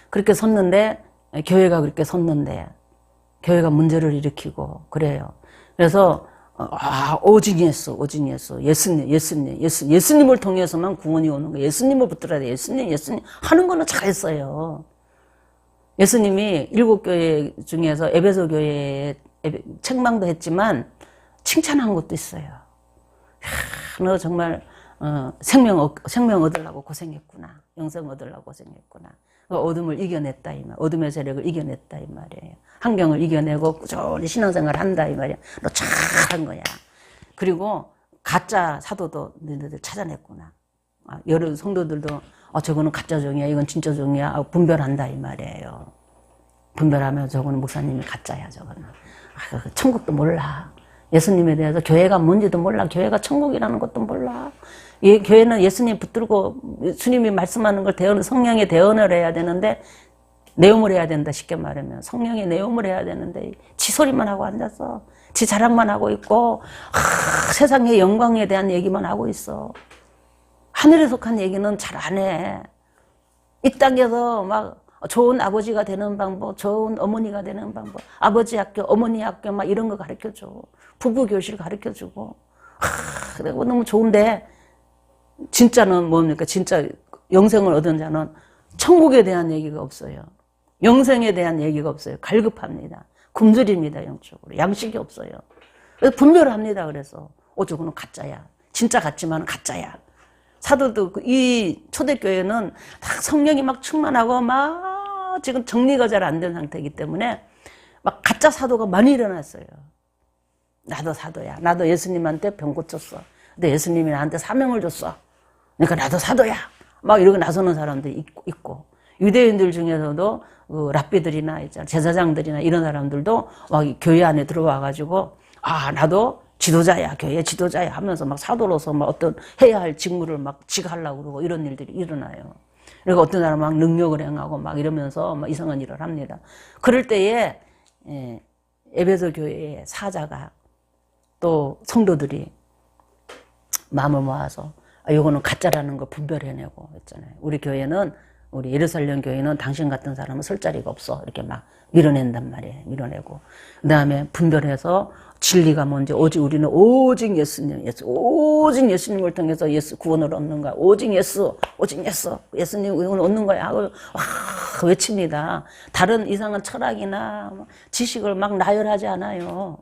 그렇게 섰는데, 교회가 그렇게 섰는데, 교회가 문제를 일으키고, 그래요. 그래서, 오직 예수. 예수님을 통해서만 구원이 오는 거예요. 예수님을 붙들어야 돼. 예수님. 하는 거는 잘했어요. 예수님이 7교회 중에서 에베소 교회에 책망도 했지만, 칭찬한 것도 있어요. 너 정말 생명 얻으려고 고생했구나. 영생 얻으려고 고생했구나. 어둠을 이겨냈다 이 말. 어둠의 세력을 이겨냈다 이 말이에요. 환경을 이겨내고 꾸준히 신앙생활을 한다 이 말이야. 너 잘한 거야. 그리고 가짜 사도도 너희들 찾아냈구나. 여러 성도들도 저거는 가짜 종이야, 이건 진짜 종이야. 분별한다 이 말이에요. 분별하면 저거는 목사님이 가짜야, 저거는. 천국도 몰라. 예수님에 대해서 교회가 뭔지도 몰라. 교회가 천국이라는 것도 몰라. 교회는 예수님 붙들고 주님이 말씀하는 걸 성령의 대언을 해야 되는데, 내용을 해야 된다. 쉽게 말하면 성령의 내용을 해야 되는데 지 소리만 하고 앉았어. 지 자랑만 하고 있고 세상의 영광에 대한 얘기만 하고 있어. 하늘에 속한 얘기는 잘 안 해. 이 땅에서 막 좋은 아버지가 되는 방법, 좋은 어머니가 되는 방법, 아버지 학교, 어머니 학교 막 이런 거 가르쳐줘. 부부 교실 가르쳐주고. 그리고 너무 좋은데 진짜는 뭡니까? 진짜 영생을 얻은 자는 천국에 대한 얘기가 없어요. 영생에 대한 얘기가 없어요. 갈급합니다. 굶주립니다. 영적으로. 양식이 없어요. 그래서 분별합니다. 그래서 저거는 가짜야. 진짜 같지만 가짜야. 사도도 이 초대교회는 다 성령이 막 충만하고 막 지금 정리가 잘 안 된 상태이기 때문에 막 가짜 사도가 많이 일어났어요. 나도 사도야. 나도 예수님한테 병 고쳤어. 근데 예수님이 나한테 사명을 줬어. 그러니까 나도 사도야. 막 이러고 나서는 사람들이 있고. 유대인들 중에서도 랍비들이나 제사장들이나 이런 사람들도 막 교회 안에 들어와가지고 나도 지도자야, 교회 지도자야 하면서 막 사도로서 막 어떤 해야 할 직무를 막 지가 하려고 그러고 이런 일들이 일어나요. 그리고 어떤 사람은 막 능력을 행하고 막 이러면서 막 이상한 일을 합니다. 그럴 때에 에베소 교회의 사자가 또 성도들이 마음을 모아서 요거는 가짜라는 거 분별해내고 했잖아요. 우리 교회는 우리 예루살렘 교회는 당신 같은 사람은 설 자리가 없어. 이렇게 막 밀어낸단 말이에요. 밀어내고. 그 다음에 분별해서 진리가 뭔지, 우리는 오직 예수님, 오직 예수님을 통해서 예수 구원을 얻는 거야. 오직 예수, 예수님 구원을 얻는 거야. 하고, 외칩니다. 다른 이상한 철학이나 지식을 막 나열하지 않아요.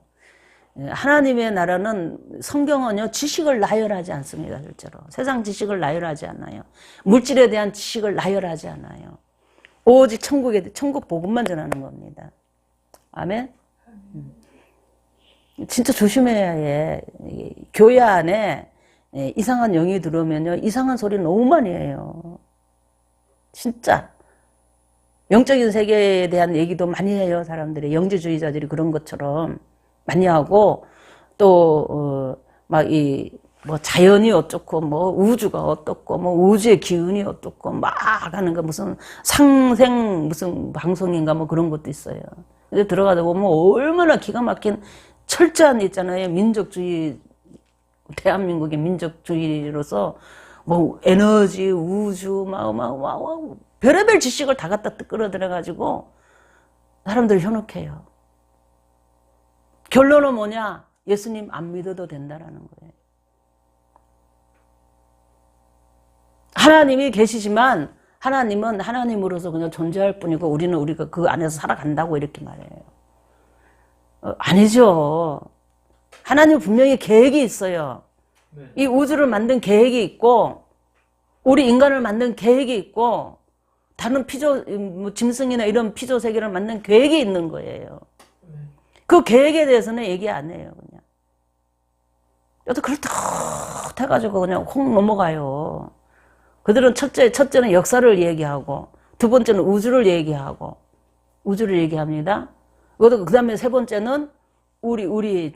하나님의 나라는 성경은요, 지식을 나열하지 않습니다, 실제로. 세상 지식을 나열하지 않아요. 물질에 대한 지식을 나열하지 않아요. 오직 천국 복음만 전하는 겁니다. 아멘? 진짜 조심해야 해. 교회 안에 이상한 영이 들어오면요, 이상한 소리 너무 많이 해요. 진짜. 영적인 세계에 대한 얘기도 많이 해요, 사람들이. 영지주의자들이 그런 것처럼. 많이 하고, 또, 뭐, 자연이 어떻고, 뭐, 우주가 어떻고, 뭐, 우주의 기운이 어떻고, 막 하는 거, 무슨 무슨 방송인가, 뭐 그런 것도 있어요. 근데 들어가다 보면 얼마나 기가 막힌 철저한 있잖아요. 민족주의, 대한민국의 민족주의로서, 뭐, 에너지, 우주, 별의별 지식을 다 갖다 끌어들여가지고, 사람들을 현혹해요. 결론은 뭐냐? 예수님 안 믿어도 된다라는 거예요. 하나님이 계시지만 하나님은 하나님으로서 그냥 존재할 뿐이고 우리가 그 안에서 살아간다고 이렇게 말해요. 아니죠. 하나님 분명히 계획이 있어요. 네. 이 우주를 만든 계획이 있고 우리 인간을 만든 계획이 있고 다른 짐승이나 이런 피조 세계를 만든 계획이 있는 거예요. 그 계획에 대해서는 얘기 안 해요, 그냥. 또 그렇다해가지고 그냥 혹 넘어가요. 그들은 첫째는 역사를 얘기하고, 두 번째는 우주를 얘기합니다. 그 다음에 세 번째는 우리의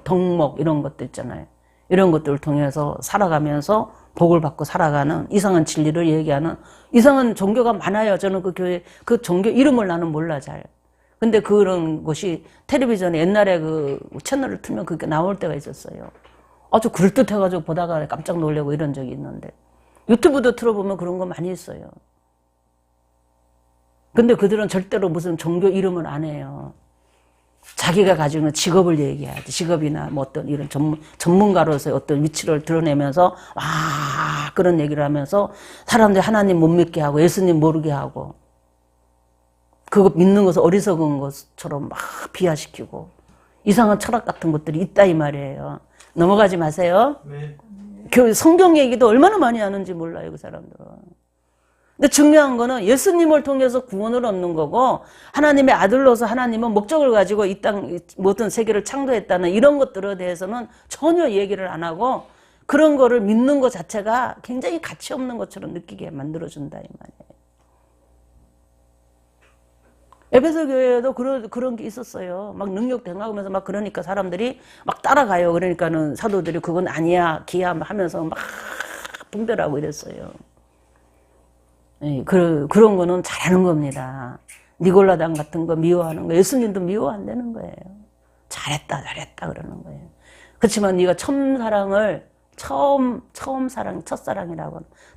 덕목, 이런 것들 있잖아요. 이런 것들을 통해서 살아가면서 복을 받고 살아가는 이상한 진리를 얘기하는 이상한 종교가 많아요. 저는 그 교회, 그 종교 이름을 나는 몰라, 잘. 근데 그런 것이 텔레비전에 옛날에 그 채널을 틀면 그게 나올 때가 있었어요. 아주 굴듯해가지고 보다가 깜짝 놀라고 이런 적이 있는데. 유튜브도 틀어보면 그런 거 많이 있어요. 근데 그들은 절대로 무슨 종교 이름을 안 해요. 자기가 가지고 있는 직업을 얘기해야지. 직업이나 뭐 어떤 이런 전문가로서의 어떤 위치를 드러내면서, 그런 얘기를 하면서 사람들이 하나님 못 믿게 하고 예수님 모르게 하고 그거 믿는 것을 어리석은 것처럼 막 비하시키고 이상한 철학 같은 것들이 있다 이 말이에요. 넘어가지 마세요. 네. 성경 얘기도 얼마나 많이 하는지 몰라요, 그 사람들은. 근데 중요한 거는 예수님을 통해서 구원을 얻는 거고 하나님의 아들로서 하나님은 목적을 가지고 이 땅 모든 세계를 창조했다는 이런 것들에 대해서는 전혀 얘기를 안 하고 그런 거를 믿는 것 자체가 굉장히 가치 없는 것처럼 느끼게 만들어준다 이 말이에요. 에베소 교회에도 그런 게 있었어요. 막 능력 대응하면서 막 그러니까 사람들이 막 따라가요. 그러니까는 사도들이 그건 아니야, 기야 하면서 막 분별하고 이랬어요. 그런 거는 잘하는 겁니다. 니골라당 같은 거 미워하는 거, 예수님도 미워 안 되는 거예요. 잘했다 그러는 거예요. 그렇지만 네가 첫사랑이라고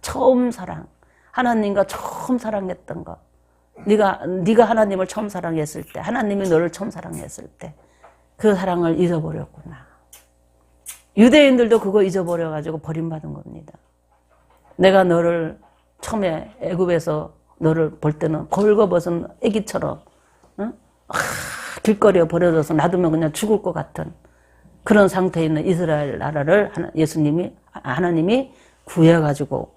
처음 사랑, 하나님과 처음 사랑했던 거. 네가 하나님을 처음 사랑했을 때, 하나님이 너를 처음 사랑했을 때, 그 사랑을 잊어버렸구나. 유대인들도 그거 잊어버려가지고 버림받은 겁니다. 내가 너를 처음에 애굽에서 너를 볼 때는 벌거벗은 애기처럼, 응? 길거리에 버려져서 놔두면 그냥 죽을 것 같은 그런 상태에 있는 이스라엘 나라를 하나님이 구해가지고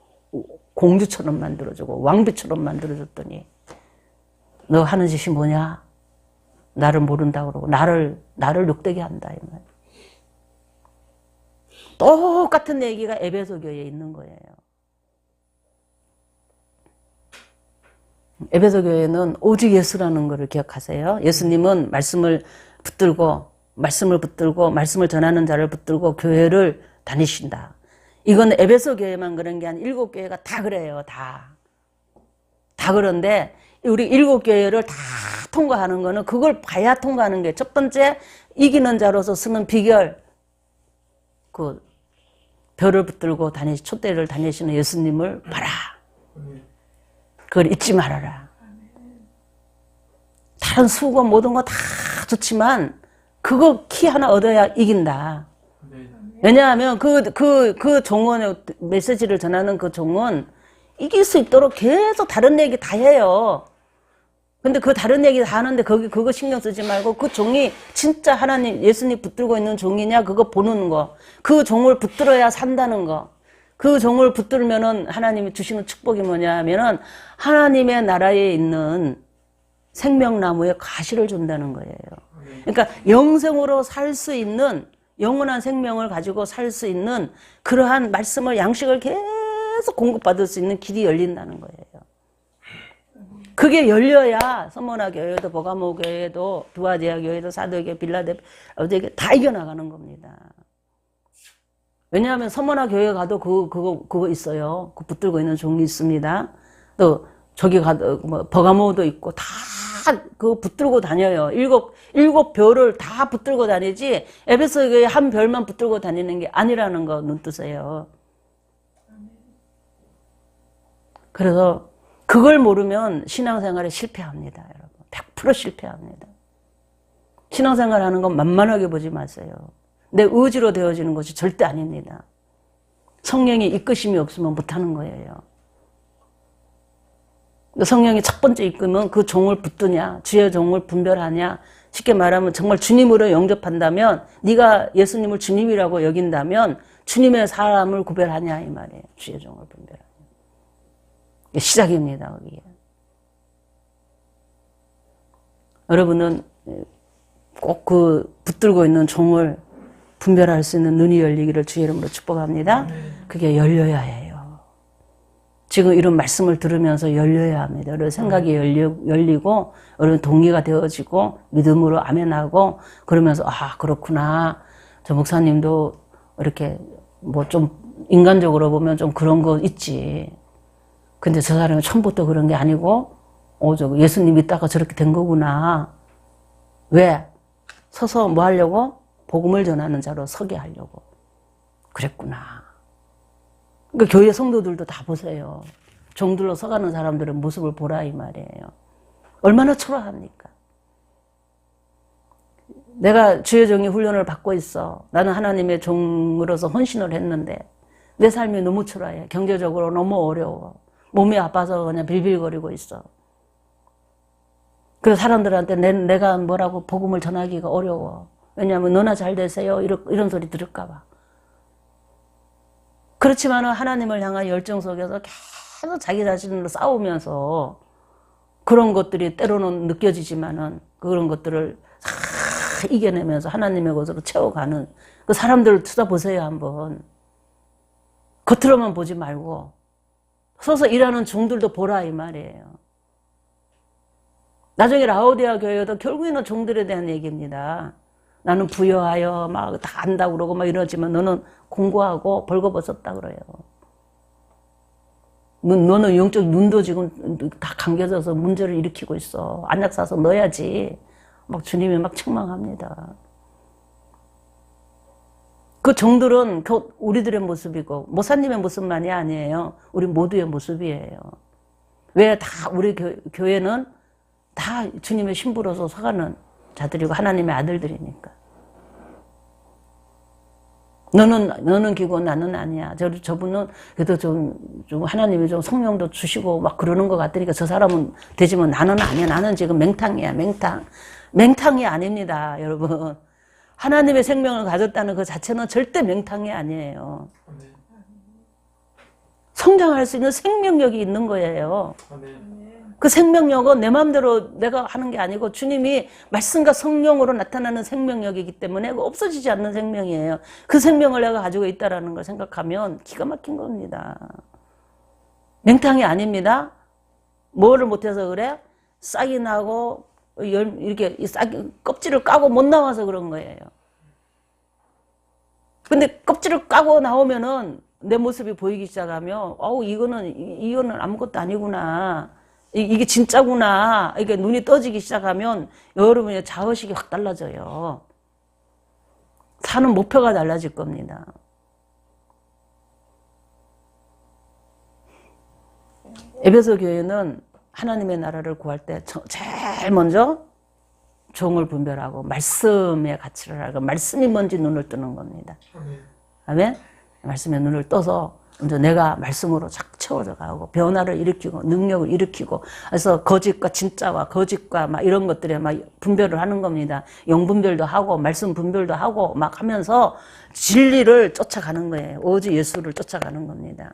공주처럼 만들어주고 왕비처럼 만들어줬더니 너 하는 짓이 뭐냐? 나를 모른다고 그러고 나를 욕되게 한다 이 말. 똑같은 얘기가 에베소 교회에 있는 거예요. 에베소 교회는 오직 예수라는 것을 기억하세요. 예수님은 말씀을 붙들고 말씀을 붙들고 말씀을 전하는 자를 붙들고 교회를 다니신다. 이건 에베소 교회만 그런 게 아니라 7교회가 다 그래요. 다 그런데 우리 7교회를 다 통과하는 거는 그걸 봐야 통과하는 게 첫 번째 이기는 자로서 쓰는 비결 그 별을 붙들고 촛대를 다니시는 예수님을 봐라. 그걸 잊지 말아라. 다른 수고 모든 거 다 좋지만 그거 키 하나 얻어야 이긴다. 왜냐하면 그 종원의 메시지를 전하는 그 종은 이길 수 있도록 계속 다른 얘기 다 해요. 근데 그 다른 얘기 다 하는데 그거 신경 쓰지 말고 그 종이 진짜 하나님, 예수님 붙들고 있는 종이냐 그거 보는 거. 그 종을 붙들어야 산다는 거. 그 종을 붙들면은 하나님이 주시는 축복이 뭐냐 하면은 하나님의 나라에 있는 생명나무에 가시를 준다는 거예요. 그러니까 영생으로 살 수 있는 영원한 생명을 가지고 살 수 있는 그러한 말씀을 양식을 계속 공급받을 수 있는 길이 열린다는 거예요. 그게 열려야 서머나 교회도 버가모 교회도 두아디아 교회도 사도교회 빌라델피아 다 이겨나가는 겁니다. 왜냐하면 서머나 교회 가도 그거 있어요. 그 붙들고 있는 종이 있습니다. 또 저기 가도 뭐 버가모도 있고 다 그거 붙들고 다녀요. 일곱 별을 다 붙들고 다니지 에베소 교회 한 별만 붙들고 다니는 게 아니라는 거 눈뜨세요. 그래서 그걸 모르면 신앙생활에 실패합니다. 여러분 100% 실패합니다. 신앙생활하는 건 만만하게 보지 마세요. 내 의지로 되어지는 것이 절대 아닙니다. 성령의 이끄심이 없으면 못하는 거예요. 성령이 첫 번째 이끄면 그 종을 붙드냐, 주의 종을 분별하냐, 쉽게 말하면 정말 주님으로 영접한다면, 네가 예수님을 주님이라고 여긴다면 주님의 사람을 구별하냐 이 말이에요. 주의 종을 분별하냐. 시작입니다. 거기에. 여러분은 꼭 그 붙들고 있는 종을 분별할 수 있는 눈이 열리기를 주의 이름으로 축복합니다. 그게 열려야 해요. 지금 이런 말씀을 들으면서 열려야 합니다. 여러분 생각이 열리고 여러분 동의가 되어지고 믿음으로 아멘하고 그러면서 아 그렇구나. 저 목사님도 이렇게 뭐 좀 인간적으로 보면 좀 그런 거 있지. 근데 저 사람은 처음부터 그런 게 아니고 저 예수님 믿다가 저렇게 된 거구나. 왜? 서서 뭐 하려고? 복음을 전하는 자로 서게 하려고. 그랬구나. 그러니까 교회 성도들도 다 보세요. 종들로 서가는 사람들의 모습을 보라 이 말이에요. 얼마나 초라합니까? 내가 주의 종이 훈련을 받고 있어. 나는 하나님의 종으로서 헌신을 했는데 내 삶이 너무 초라해. 경제적으로 너무 어려워. 몸이 아파서 그냥 빌빌거리고 있어. 그래서 사람들한테 내가 뭐라고 복음을 전하기가 어려워. 왜냐하면 너나 잘 되세요. 이런 소리 들을까 봐. 그렇지만 하나님을 향한 열정 속에서 계속 자기 자신으로 싸우면서 그런 것들이 때로는 느껴지지만은 그런 것들을 다 이겨내면서 하나님의 것으로 채워가는 그 사람들을 쳐다보세요 한번. 겉으로만 보지 말고 서서 일하는 종들도 보라 이 말이에요. 나중에 라오디아 교회도 결국에는 종들에 대한 얘기입니다. 나는 부여하여 막 다 안다고 그러고 막 이러지만 너는 공부하고 벌거벗었다 그래요. 너는 영적 눈도 지금 다 감겨져서 문제를 일으키고 있어. 안약 사서 넣어야지. 막 주님이 막 책망합니다. 그 종들은 우리들의 모습이고 목사님의 모습만이 아니에요. 우리 모두의 모습이에요. 왜 다 우리 교회는 다 주님의 신부로서 서가는 자들이고 하나님의 아들들이니까. 너는 기고 나는 아니야. 저분은 그래도 좀 하나님이 좀 성령도 주시고 막 그러는 것 같으니까 저 사람은 되지만 나는 아니야. 나는 지금 맹탕이야. 맹탕이 아닙니다. 여러분. 하나님의 생명을 가졌다는 그 자체는 절대 맹탕이 아니에요. 성장할 수 있는 생명력이 있는 거예요. 그 생명력은 내 마음대로 내가 하는 게 아니고 주님이 말씀과 성령으로 나타나는 생명력이기 때문에 없어지지 않는 생명이에요. 그 생명을 내가 가지고 있다는 걸 생각하면 기가 막힌 겁니다. 맹탕이 아닙니다. 뭐를 못해서 그래? 싹이 나고 이렇게 껍질을 까고 못 나와서 그런 거예요. 근데 껍질을 까고 나오면은 내 모습이 보이기 시작하면, 이거는 아무것도 아니구나. 이게 진짜구나. 이게 눈이 떠지기 시작하면 여러분의 자의식이 확 달라져요. 사는 목표가 달라질 겁니다. 에베소 교회는 하나님의 나라를 구할 때 제일 먼저 종을 분별하고 말씀의 가치를 알고 말씀이 뭔지 눈을 뜨는 겁니다. 아멘? 말씀의 눈을 떠서 먼저 내가 말씀으로 착 채워져 가고 변화를 일으키고 능력을 일으키고 그래서 거짓과 진짜와 거짓과 막 이런 것들에 막 분별을 하는 겁니다. 영 분별도 하고 말씀 분별도 하고 막 하면서 진리를 쫓아가는 거예요. 오직 예수를 쫓아가는 겁니다.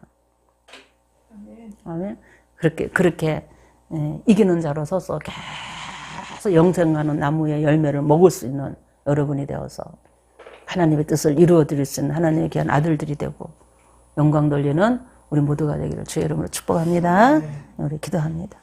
아멘. 그렇게 이기는 자로 서서 계속 영생하는 나무의 열매를 먹을 수 있는 여러분이 되어서 하나님의 뜻을 이루어 드릴 수 있는 하나님의 귀한 아들들이 되고 영광 돌리는 우리 모두가 되기를 주의 이름으로 축복합니다. 우리 기도합니다.